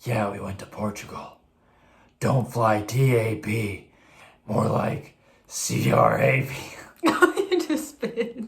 Yeah, we went to Portugal. Don't fly TAP. More like CRAP. You just spit.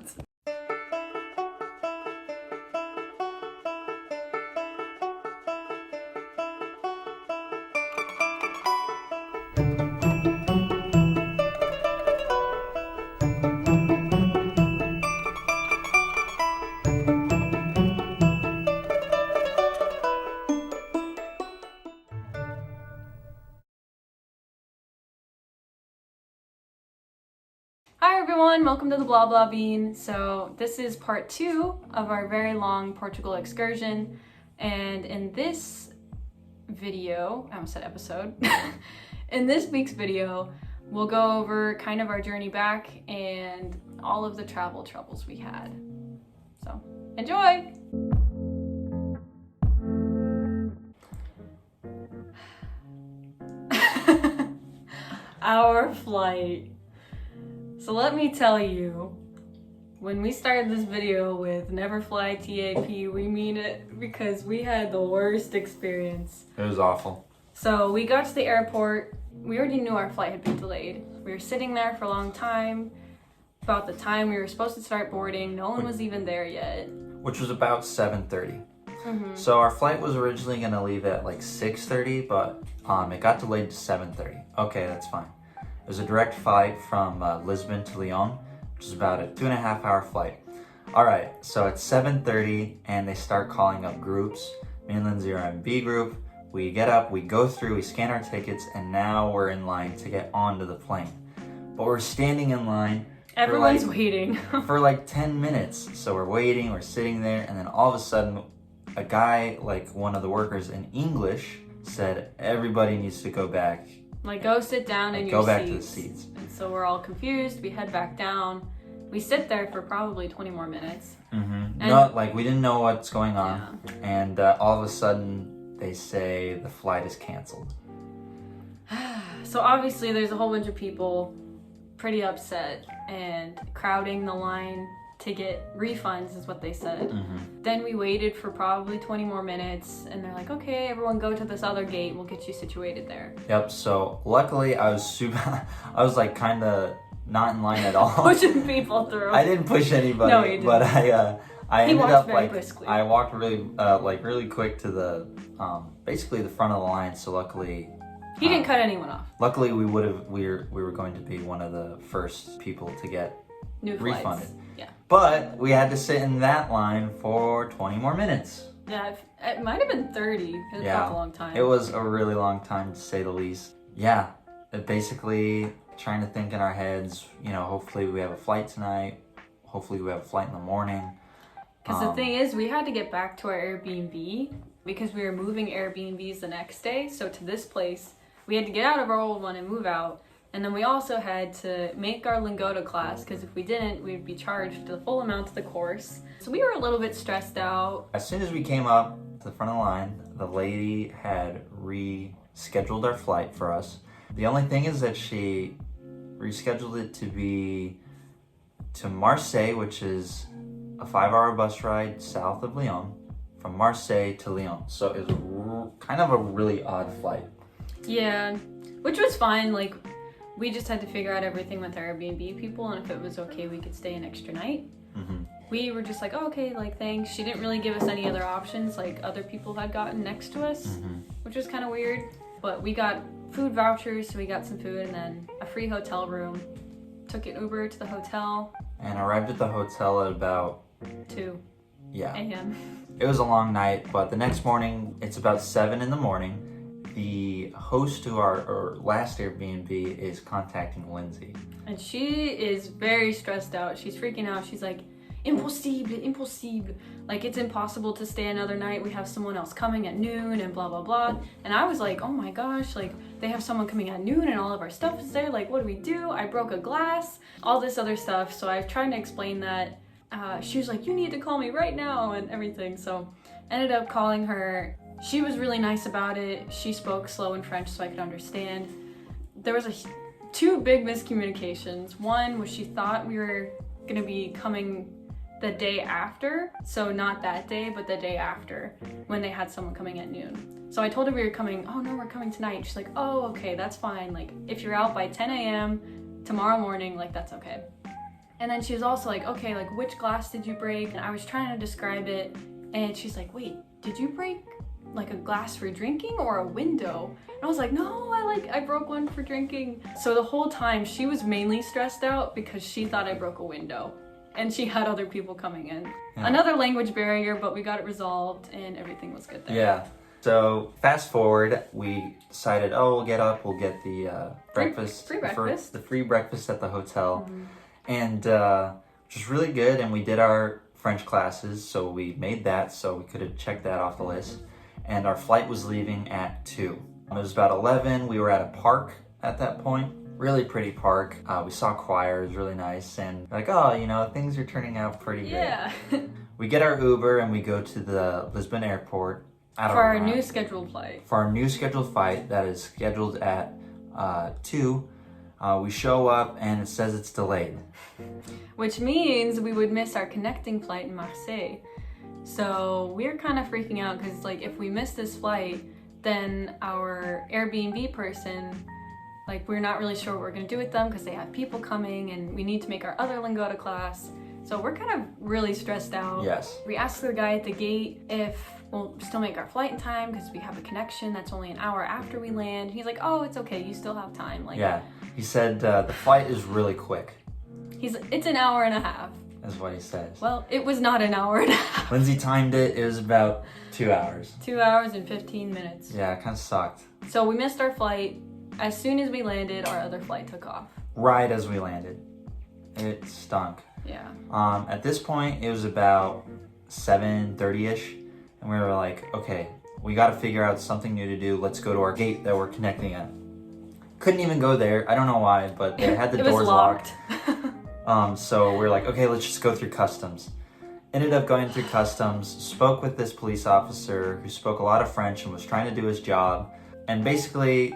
Hi everyone, welcome to the Blah Blah Bean. So this is part 2 of our very long Portugal excursion, and in this video, I almost said episode, in this week's video, we'll go over kind of our journey back and all of the travel troubles we had. So, enjoy! Our flight. So let me tell you, when we started this video with never fly TAP, we mean it because we had the worst experience. It was awful. So we got to the airport. We already knew our flight had been delayed. We were sitting there for a long time. About the time we were supposed to start boarding, no one was even there yet. Which was about 7:30. So our flight was originally going to leave at like 6:30, but it got delayed to 7:30. Okay, that's fine. It was a direct flight from Lisbon to Lyon, which is about a 2.5 hour flight. All right, so it's 7:30 and they start calling up groups. Me and Lindsay are in B group. We get up, we go through, we scan our tickets, and now we're in line to get onto the plane. But we're standing in line. Everyone's waiting. For like 10 minutes. So we're waiting, we're sitting there, and then all of a sudden, a guy, like one of the workers in English, said everybody needs to go back. Like, go sit down in your seats. Go back to the seats. And so we're all confused. We head back down. We sit there for probably 20 more minutes. No, like we didn't know what's going on. Yeah. And all of a sudden they say the flight is canceled. So obviously there's a whole bunch of people pretty upset and crowding the line to get refunds is what they said. Then we waited for probably 20 more minutes and they're like, okay, everyone go to this other gate, we'll get you situated there. Yep, so luckily I was like kind of not in line at all. Pushing people through. I didn't push anybody. No, you didn't. But I ended up like, briskly. I walked really quick to the, basically the front of the line, so luckily. He didn't cut anyone off. Luckily we were going to be one of the first people to get refunded. Flights. Yeah. But we had to sit in that line for 20 more minutes. Yeah, it might have been 30. It felt a long time. It was a really long time to say the least. Yeah, basically trying to think in our heads, you know, hopefully we have a flight tonight. Hopefully we have a flight in the morning. Because the thing is, we had to get back to our Airbnb because we were moving Airbnbs the next day. So to this place, we had to get out of our old one and move out. And then we also had to make our Lingoda class because if we didn't, we'd be charged the full amount of the course. So we were a little bit stressed out. As soon as we came up to the front of the line, the lady had rescheduled our flight for us. The only thing is that she rescheduled it to be to Marseille, which is a 5-hour bus ride south of Lyon, from Marseille to Lyon. So it was kind of a really odd flight. Yeah, which was fine. Like, we just had to figure out everything with our Airbnb people, and if it was okay, we could stay an extra night. We were just like, oh, okay, like, thanks. She didn't really give us any other options like other people had gotten next to us, which was kind of weird. But we got food vouchers, so we got some food and then a free hotel room. Took an Uber to the hotel. And arrived at the hotel at about 2 a.m. It was a long night, but the next morning, it's about 7 in the morning. The host to our last Airbnb is contacting Lindsay. And she is very stressed out. She's freaking out. She's like, impossible, impossible. Like, it's impossible to stay another night. We have someone else coming at noon and blah, blah, blah. And I was like, oh my gosh, like, they have someone coming at noon and all of our stuff is there. Like, what do we do? I broke a glass, all this other stuff. So I've tried to explain that. She was like, you need to call me right now and everything. So ended up calling her. She was really nice about it. She spoke slow in French so I could understand. There was 2 big miscommunications. One was she thought we were gonna be coming the day after. So not that day, but the day after, when they had someone coming at noon. So I told her we were coming. Oh no, we're coming tonight. She's like, oh, okay, that's fine. Like, if you're out by 10 a.m. tomorrow morning, like, that's okay. And then she was also like, okay, like, which glass did you break? And I was trying to describe it, and she's like, wait, did you break like a glass for drinking or a window? And I was like, no, I broke one for drinking. So the whole time she was mainly stressed out because she thought I broke a window, and she had other people coming in. Yeah. Another language barrier, but we got it resolved and everything was good there. Yeah. So fast forward, we decided, we'll get up, we'll get the breakfast. Free breakfast. The free breakfast at the hotel. And which was really good. And we did our French classes, so we made that, so we could have checked that off the list. And our flight was leaving at 2. It was about 11. We were at a park at that point. Really pretty park. We saw choir. It was really nice. And like, things are turning out pretty good. Yeah. We get our Uber and we go to the Lisbon airport. For our new scheduled flight. For our new scheduled flight that is scheduled at 2. We show up and it says it's delayed. Which means we would miss our connecting flight in Marseille. So we're kind of freaking out because, like, if we miss this flight, then our Airbnb person, like, we're not really sure what we're going to do with them because they have people coming and we need to make our other Lingota class. So we're kind of really stressed out. Yes. We asked the guy at the gate if we'll still make our flight in time because we have a connection that's only an hour after we land. He's like, oh, it's okay. You still have time. Like, yeah. He said the flight is really quick. It's an hour and a half. That's what he says. Well, it was not an hour and a half. Lindsay timed it. It was about 2 hours. 2 hours and 15 minutes. Yeah, it kind of sucked. So we missed our flight. As soon as we landed, our other flight took off. Right as we landed. It stunk. Yeah. At this point, it was about 7:30ish, and we were like, okay, we got to figure out something new to do. Let's go to our gate that we're connecting at. Couldn't even go there. I don't know why, but they had the doors locked. So we're like, okay, let's just go through customs. Ended up going through customs, spoke with this police officer who spoke a lot of French and was trying to do his job. And basically,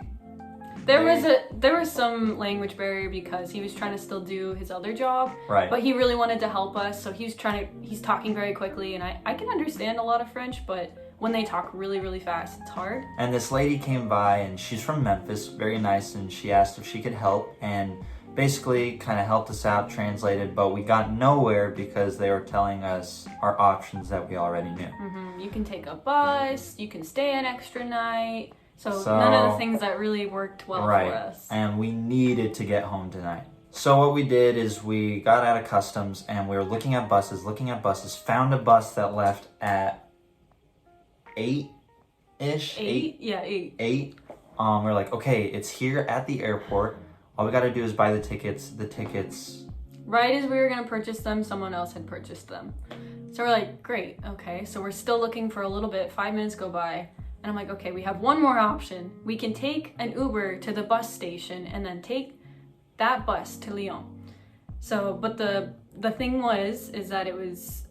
there was some language barrier because he was trying to still do his other job. Right. But he really wanted to help us, so he's talking very quickly, and I can understand a lot of French, but when they talk really, really fast, it's hard. And this lady came by, and she's from Memphis, very nice, and she asked if she could help, and basically kind of helped us out, translated, but we got nowhere because they were telling us our options that we already knew. Mm-hmm. You can take a bus, you can stay an extra night, so none of the things that really worked well for us. And we needed to get home tonight. So what we did is we got out of customs and we were looking at buses, found a bus that left at 8-ish. 8? Yeah, 8. 8. We're like, okay, it's here at the airport. All we got to do is buy the tickets. Right as we were going to purchase them, someone else had purchased them. So we're like, great, okay. So we're still looking for a little bit. 5 minutes go by. And I'm like, okay, we have one more option. We can take an Uber to the bus station and then take that bus to Lyon. So, but the thing is that it was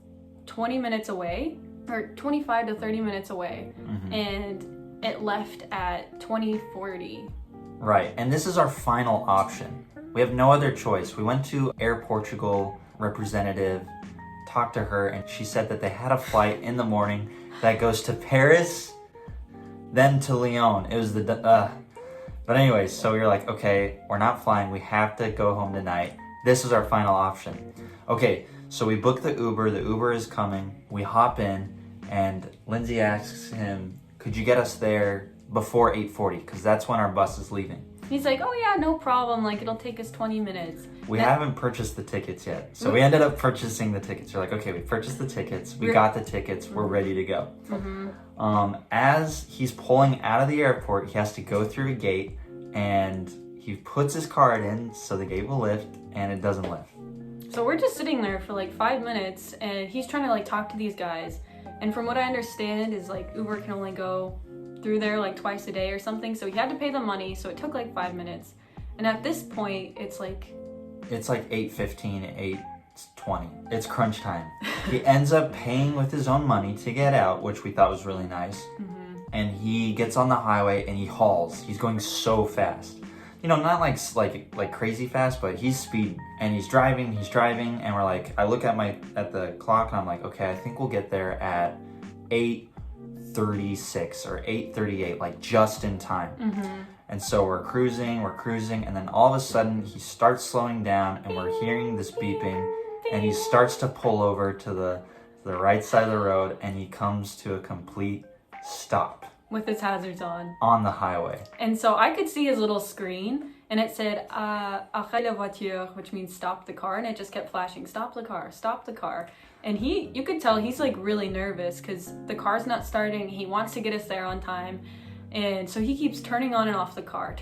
20 minutes away, or 25 to 30 minutes away. Mm-hmm. And it left at 20:40. Right, and this is our final option. We have no other choice. We went to Air Portugal representative, talked to her, and she said that they had a flight in the morning that goes to Paris, then to Lyon. It was but anyways, so we were like, okay, we're not flying. We have to go home tonight. This is our final option. Okay, so we booked the Uber. The Uber is coming. We hop in, and Lindsay asks him, could you get us there before 8:40, because that's when our bus is leaving. He's like, oh yeah, no problem, like it'll take us 20 minutes. We haven't purchased the tickets yet, so we ended up purchasing the tickets. We're like, okay, we purchased the tickets, we got the tickets, we're ready to go. Mm-hmm. As he's pulling out of the airport, he has to go through a gate, and he puts his card in so the gate will lift, and it doesn't lift. So we're just sitting there for like 5 minutes, and he's trying to like talk to these guys, and from what I understand is like Uber can only go through there like twice a day or something, so he had to pay the money, so it took like 5 minutes. And at this point it's like 8:15, 8:20. It's crunch time. He ends up paying with his own money to get out, which we thought was really nice. Mm-hmm. And he gets on the highway and he hauls. He's going so fast. not like crazy fast, but he's speeding and he's driving, and we're like, I look at the clock and I'm like, okay, I think we'll get there at 8:36 or 8:38, like just in time. Mm-hmm. And so we're cruising, and then all of a sudden he starts slowing down, and we're hearing this beeping, and he starts to pull over to the right side of the road, and he comes to a complete stop. With his hazards on. On the highway. And so I could see his little screen, and it said, arrête la voiture, which means stop the car, and it just kept flashing, stop the car, stop the car. And you could tell he's like really nervous because the car's not starting. He wants to get us there on time. And so he keeps turning on and off the car.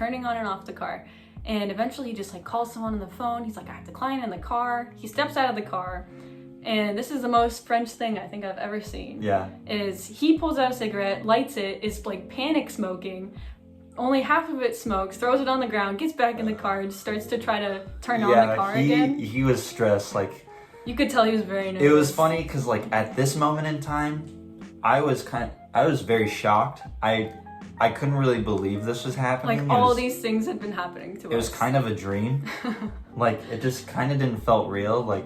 And eventually he just like calls someone on the phone. He's like, I have the client in the car. He steps out of the car. And this is the most French thing I think I've ever seen. Yeah. Is he pulls out a cigarette, lights it, is like panic smoking. Only half of it smokes, throws it on the ground, gets back in the car, and starts to try to turn on the car again. He was stressed. Like, you could tell he was very nervous. It was funny because like at this moment in time, I was very shocked. I couldn't really believe this was happening. Like all these things had been happening to us. It was kind of a dream. Like it just kind of didn't felt real. Like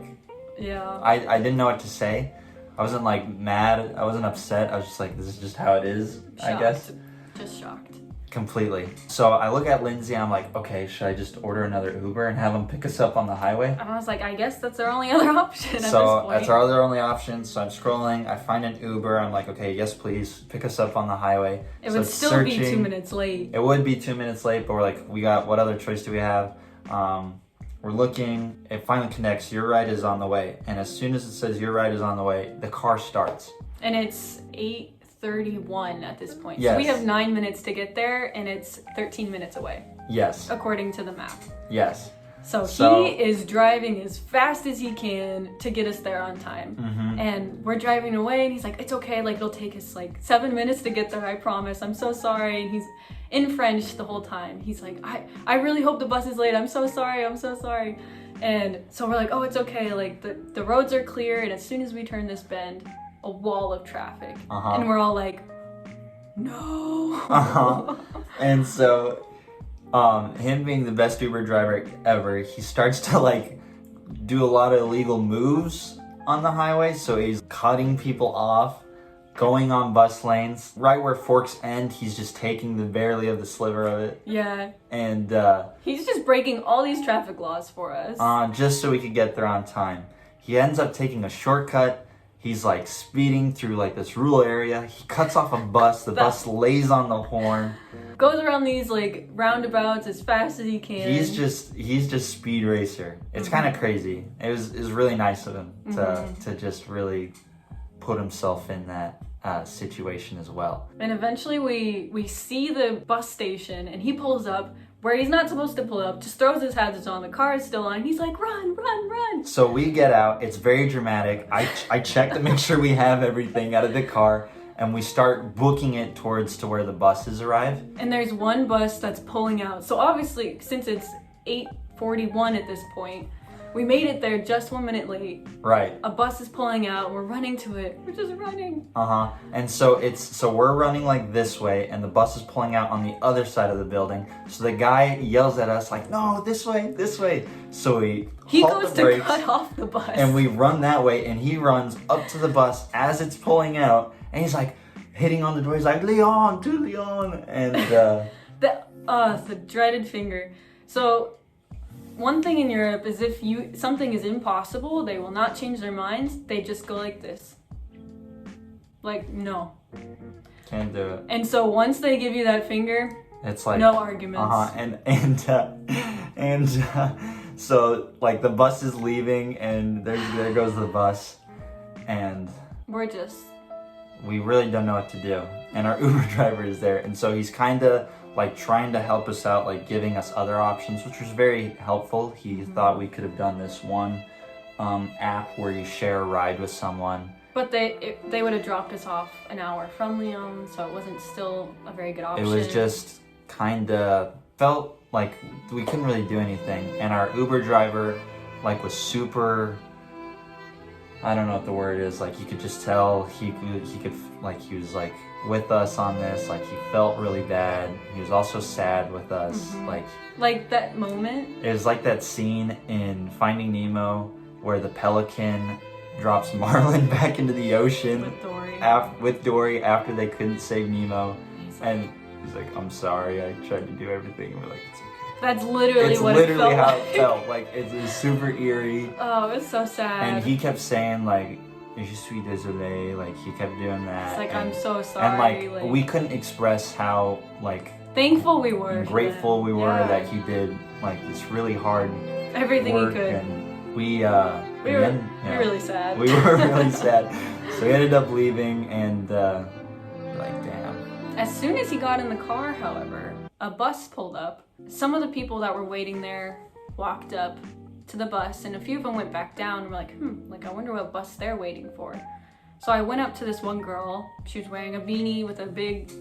yeah. I didn't know what to say. I wasn't like mad. I wasn't upset. I was just like, this is just how it is. Shocked. I guess. Just shocked. Completely. So I look at Lindsay. I'm like, okay, should I just order another Uber and have him pick us up on the highway? And I was like, I guess that's our only other option at this So point. that's our other only option. So I'm scrolling. I find an Uber. I'm like, okay, yes, please pick us up on the highway. It would still be 2 minutes late. It would be 2 minutes late, but we're like, what other choice do we have? We're looking. It finally connects. Your ride is on the way. And as soon as it says your ride is on the way, the car starts. And it's 8:31 at this point. Yes. So we have 9 minutes to get there, and it's 13 minutes away. Yes. According to the map. Yes. So he is driving as fast as he can to get us there on time. Mm-hmm. And we're driving away, and he's like, it's okay, like it'll take us like 7 minutes to get there, I promise. I'm so sorry. And he's in French the whole time. He's like, I really hope the bus is late. I'm so sorry. And so we're like, oh, it's okay. Like the roads are clear, and as soon as we turn this bend, a wall of traffic. Uh-huh. And we're all like, no. Uh-huh. And so him being the best Uber driver ever, he starts to like do a lot of illegal moves on the highway. So he's cutting people off, going on bus lanes. Right where forks end, he's just taking barely of the sliver of it. Yeah. And he's just breaking all these traffic laws for us. Just so we could get there on time. He ends up taking a shortcut. He's like speeding through like this rural area. He cuts off a bus. The bus lays on the horn. Goes around these like roundabouts as fast as he can. He's just speed racer. It's kind of crazy. It was really nice of him to just really put himself in that situation as well. And eventually we see the bus station, and he pulls up where he's not supposed to pull up, just throws his hazards on. The car is still on, and he's like, run. So we get out. It's very dramatic. I check to make sure we have everything out of the car, and we start booking it towards to where the buses arrive. And there's one bus that's pulling out. So obviously, since it's 8:41 at this point, we made it there just 1 minute late. Right. A bus is pulling out. We're running to it. We're just running. And so we're running like this way, and the bus is pulling out on the other side of the building. So the guy yells at us like, "No, this way." So he goes the to brakes, cut off the bus, and we run that way, and he runs up to the bus as it's pulling out, and he's like hitting on the door. He's like, "Lyon, to Lyon," and the dreaded finger. So. One thing in Europe is if something is impossible, they will not change their minds. They just go like this. Like, no. Can't do it. And so once they give you that finger, it's like no arguments. So like the bus is leaving, and there goes the bus, and we really don't know what to do. And our Uber driver is there, and so he's kind of like trying to help us out, like giving us other options, which was very helpful. He thought we could have done this one app where you share a ride with someone. But they would have dropped us off an hour from Lyon, so it wasn't still a very good option. It was just kind of felt like we couldn't really do anything, and our Uber driver like was super. I don't know what the word is. Like you could just tell he was like with us on this. Like, he felt really bad. He was also sad with us. Like that moment. It was like that scene in Finding Nemo where the pelican drops Marlin back into the ocean with Dory after they couldn't save Nemo. And he's like, I'm sorry, I tried to do everything. And we're like, it's okay. That's literally it's what literally it felt how like. it felt. Like, it's super eerie. Oh, it was so sad. And he kept saying, like, je suis désolé. Like, he kept doing that. It's like, and, I'm so sorry. And, like, we couldn't express how, like, thankful we were. Grateful we were that he did, like, this really hard everything work. He could. And we were really sad. We were really sad. So we ended up leaving, and, like, damn. As soon as he got in the car, however, a bus pulled up. Some of the people that were waiting there walked up to the bus, and a few of them went back down and were like, like, I wonder what bus they're waiting for. So I went up to this one girl. She was wearing a beanie with a big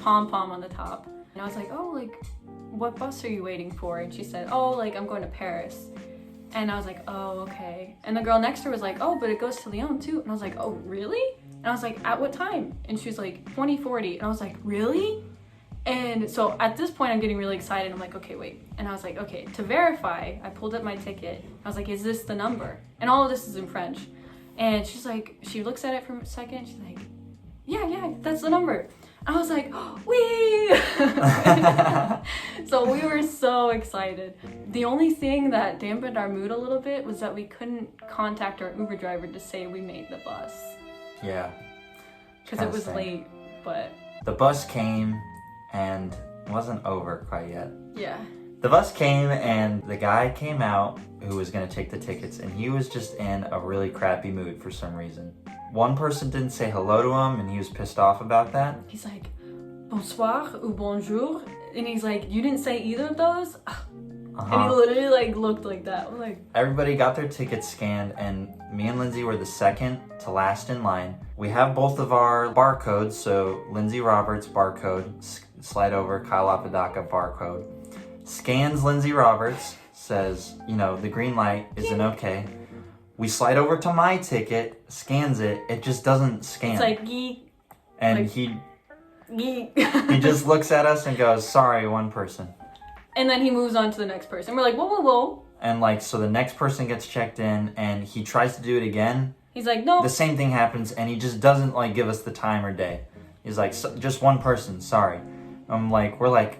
pom-pom on the top. And I was like, oh, like, what bus are you waiting for? And she said, oh, like, I'm going to Paris. And I was like, oh, okay. And the girl next to her was like, oh, but it goes to Lyon too. And I was like, oh, really? And I was like, at what time? And she was like, 2040. And I was like, really? And so at this point, I'm getting really excited. I'm like, okay, wait. And I was like, okay, to verify, I pulled up my ticket. I was like, is this the number? And all of this is in French. And she's like, she looks at it for a second. She's like, yeah, that's the number. I was like, wee! So we were so excited. The only thing that dampened our mood a little bit was that we couldn't contact our Uber driver to say we made the bus. Yeah. Because it was late, but... The bus came and it wasn't over quite yet. Yeah. The bus came and the guy came out who was going to take the tickets, and he was just in a really crappy mood for some reason. One person didn't say hello to him, and he was pissed off about that. He's like, bonsoir ou bonjour. And he's like, you didn't say either of those? And he literally like looked like that. I'm like, everybody got their tickets scanned, and me and Lindsay were the second to last in line. We have both of our barcodes, so Lindsay Roberts barcode, slide over, Kyle Apodaca barcode. Scans Lindsay Roberts, says, the green light isn't okay. We slide over to my ticket, scans it, it just doesn't scan. It's like, geek. And like, he just looks at us and goes, sorry, one person. And then he moves on to the next person. We're like, whoa. And like, so the next person gets checked in and he tries to do it again. He's like, no. The same thing happens and he just doesn't like give us the time or day. He's like, just one person, sorry. We're like,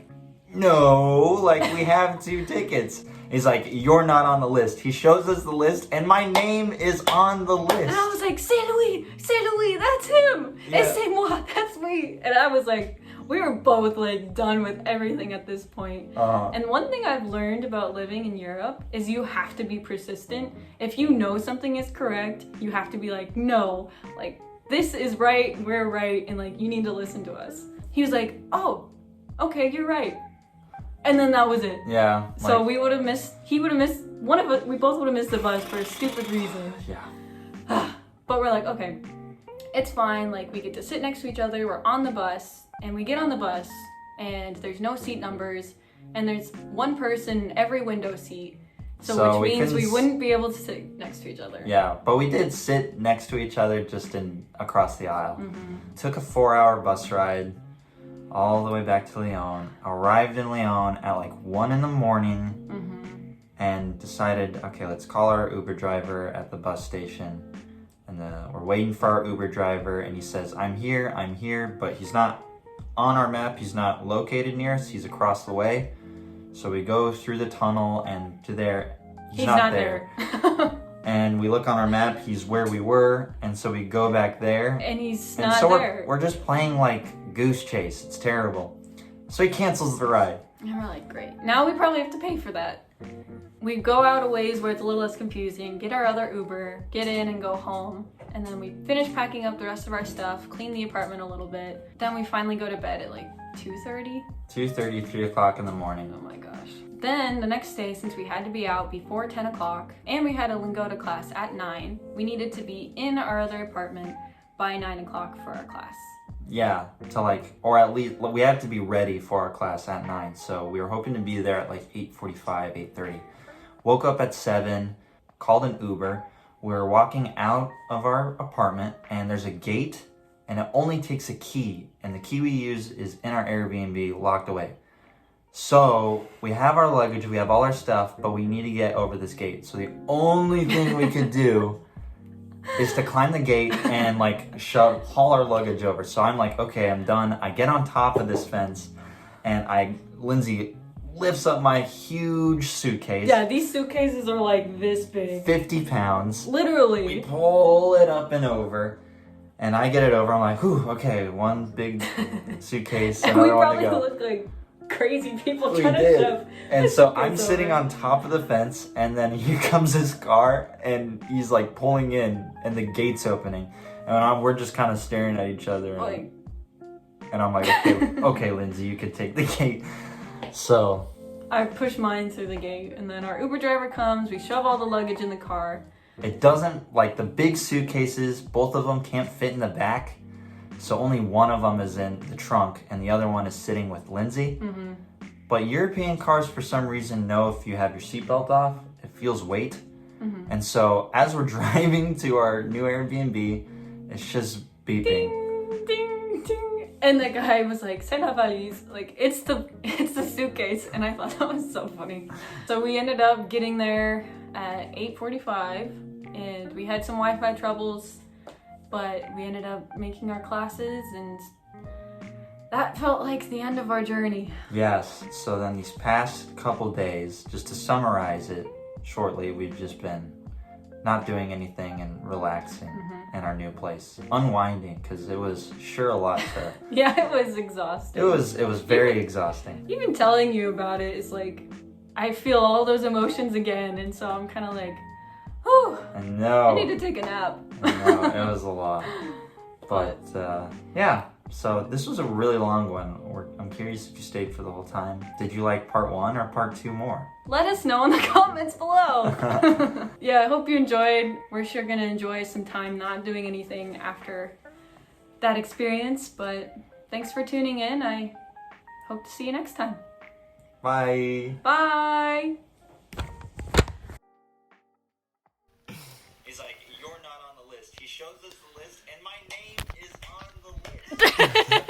no, like we have 2 tickets. He's like, you're not on the list. He shows us the list and my name is on the list. And I was like, c'est Louis, that's him. Yeah. Et c'est moi, that's me. And I was like, we were both like done with everything at this point. And one thing I've learned about living in Europe is you have to be persistent. If you know something is correct, you have to be like, no, like this is right, we're right, and like you need to listen to us. He was like, oh, okay, you're right. And then that was it. Yeah. So we would have missed, he would have missed, one of us, we both would have missed the bus for a stupid reason. Yeah. But we're like, okay, it's fine. Like we get to sit next to each other. We're on the bus and we get on the bus and there's no seat numbers and there's one person in every window seat. So which means we wouldn't be able to sit next to each other. Yeah, but we did sit next to each other just across the aisle. Took a 4-hour bus ride all the way back to Lyon. Arrived in Lyon at like 1 a.m. And decided, okay, let's call our Uber driver at the bus station. And we're waiting for our Uber driver and he says, I'm here, but he's not on our map. He's not located near us. He's across the way. So we go through the tunnel and to there. He's not there. And we look on our map. He's where we were. And so we go back there. And he's and not so there. We're just playing like Goose Chase. It's terrible. So he cancels the ride. And we're like, great. Now we probably have to pay for that. We go out a ways where it's a little less confusing, get our other Uber, get in and go home. And then we finish packing up the rest of our stuff, clean the apartment a little bit. Then we finally go to bed at like 2:30? 2:30, 3 o'clock in the morning. Oh my gosh. Then the next day, since we had to be out before 10 o'clock and we had a Lingoda class at 9, we needed to be in our other apartment by 9 o'clock for our class. Yeah, or at least we had to be ready for our class at 9. So we were hoping to be there at like 8:45, 8:30. Woke up at 7, called an Uber. We were walking out of our apartment and there's a gate and it only takes a key, and the key we use is in our Airbnb locked away. So we have our luggage, we have all our stuff, but we need to get over this gate. So the only thing we could do is to climb the gate and like haul our luggage over. So I'm like, okay, I'm done. I get on top of this fence, and Lindsay lifts up my huge suitcase. Yeah, these suitcases are like this big. 50 pounds. Literally. We pull it up and over, and I get it over. I'm like, whew, okay, one big suitcase, And we another one to probably go. look like crazy people We trying to did. shove. And so I'm suitcase sitting over. on top of the fence, and then here comes his car, and he's like pulling in, and the gate's opening, and we're just kind of staring at each other, Like, and I'm like, okay, Lindsay, you can take the gate. So I push mine through the gate, and then our Uber driver comes. We shove all the luggage in the car. it doesn't, like the big suitcases, both of them can't fit in the back, so only one of them is in the trunk, and the other one is sitting with Lindsay. Mm-hmm. But European cars, for some reason, know if you have your seatbelt off, it feels weight. Mm-hmm. And so as we're driving to our new Airbnb, it's just beeping. Ding, ding, ding. And the guy was like, "C'est la valise." Like, it's the suitcase. And I thought that was so funny. So we ended up getting there at 8:45, and we had some Wi-Fi troubles, but we ended up making our classes, and that felt like the end of our journey. Yes, so then these past couple days, just to summarize it shortly, we've just been not doing anything and relaxing in our new place. Unwinding, because it was sure a lot to... Yeah, it was exhausting. It was very exhausting. Even telling you about it is like, I feel all those emotions again, and so I'm kind of like, oh, I know. I need to take a nap. I know, it was a lot. But yeah, so this was a really long one. I'm curious if you stayed for the whole time. Did you like part 1 or part 2 more? Let us know in the comments below. Yeah, I hope you enjoyed. We're sure gonna enjoy some time not doing anything after that experience, but thanks for tuning in. I hope to see you next time. Bye. Bye. He's like, you're not on the list. He shows us the list, and my name is on the list.